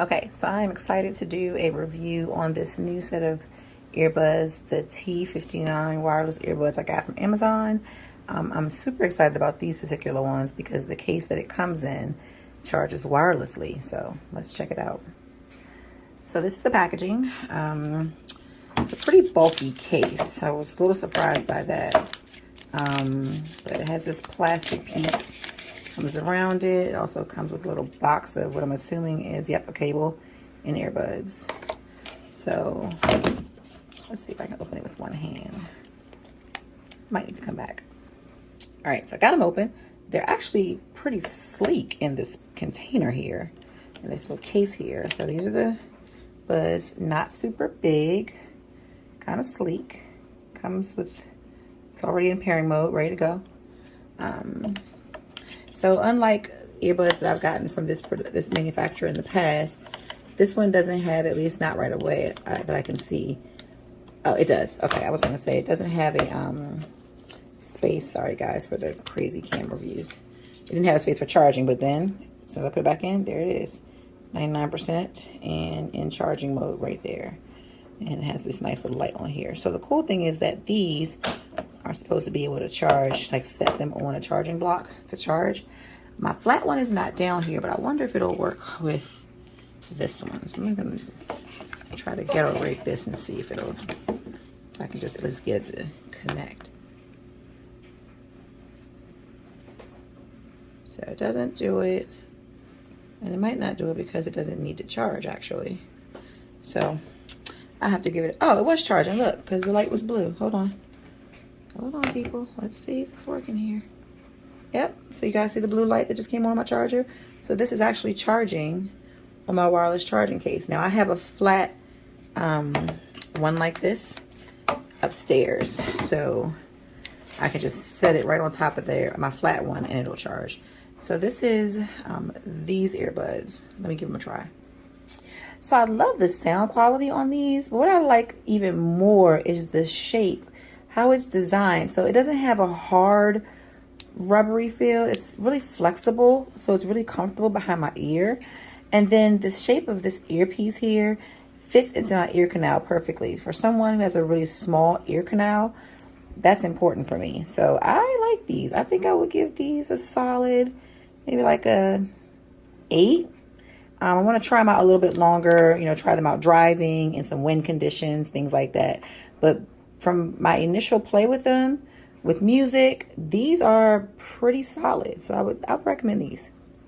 Okay, so I'm excited to do a review on this new set of earbuds, the T59 wireless earbuds I got from Amazon. I'm super excited about these particular ones because the case that it comes in charges wirelessly. So let's check it out. So this is the packaging. It's a pretty bulky case. I was a little surprised by that. But it has this plastic piece comes around it. It also comes with a little box of what I'm assuming is, yep, a cable and earbuds. So let's see if I can open it with one hand. Might need to come back. All right, so I got them open. They're actually pretty sleek in this container here, in this little case here. So these are the buds, not super big, kind of sleek. Comes with, it's already in pairing mode, ready to go. So unlike earbuds that I've gotten from this manufacturer in the past, this one doesn't have, at least not right away that I can see. Oh, it does. Okay, I was going to say it doesn't have a space. Sorry guys for the crazy camera views. It didn't have a space for charging, but then as soon as I put it back in, there it is, 99% and in charging mode right there. And it has this nice little light on here. So the cool thing is that these are supposed to be able to charge, like set them on a charging block to charge. My flat one is not down here, but I wonder if it'll work with this one. So I'm gonna try to ghetto rig this and see if it'll, if I can just at least get it to connect. So it doesn't do it, and it might not do it because it doesn't need to charge actually. So I have to give it, oh, it was charging, look, because the light was blue. Hold on. Hold on, people. Let's see if it's working here. Yep. So you guys see the blue light that just came on my charger? So this is actually charging on my wireless charging case. Now I have a flat one like this upstairs. So I can just set it right on top of there, my flat one, and it'll charge. So this is these earbuds. Let me give them a try. So I love the sound quality on these. But what I like even more is the shape, how it's designed. So it doesn't have a hard rubbery feel. It's really flexible, so it's really comfortable behind my ear. And then the shape of this earpiece here fits into my ear canal perfectly. For someone who has a really small ear canal, that's important for me. So I like these. I think I would give these a solid, maybe like a 8. I want to try them out a little bit longer, you know, try them out driving in some wind conditions, things like that. But from my initial play with them, with music, these are pretty solid. So I would recommend these.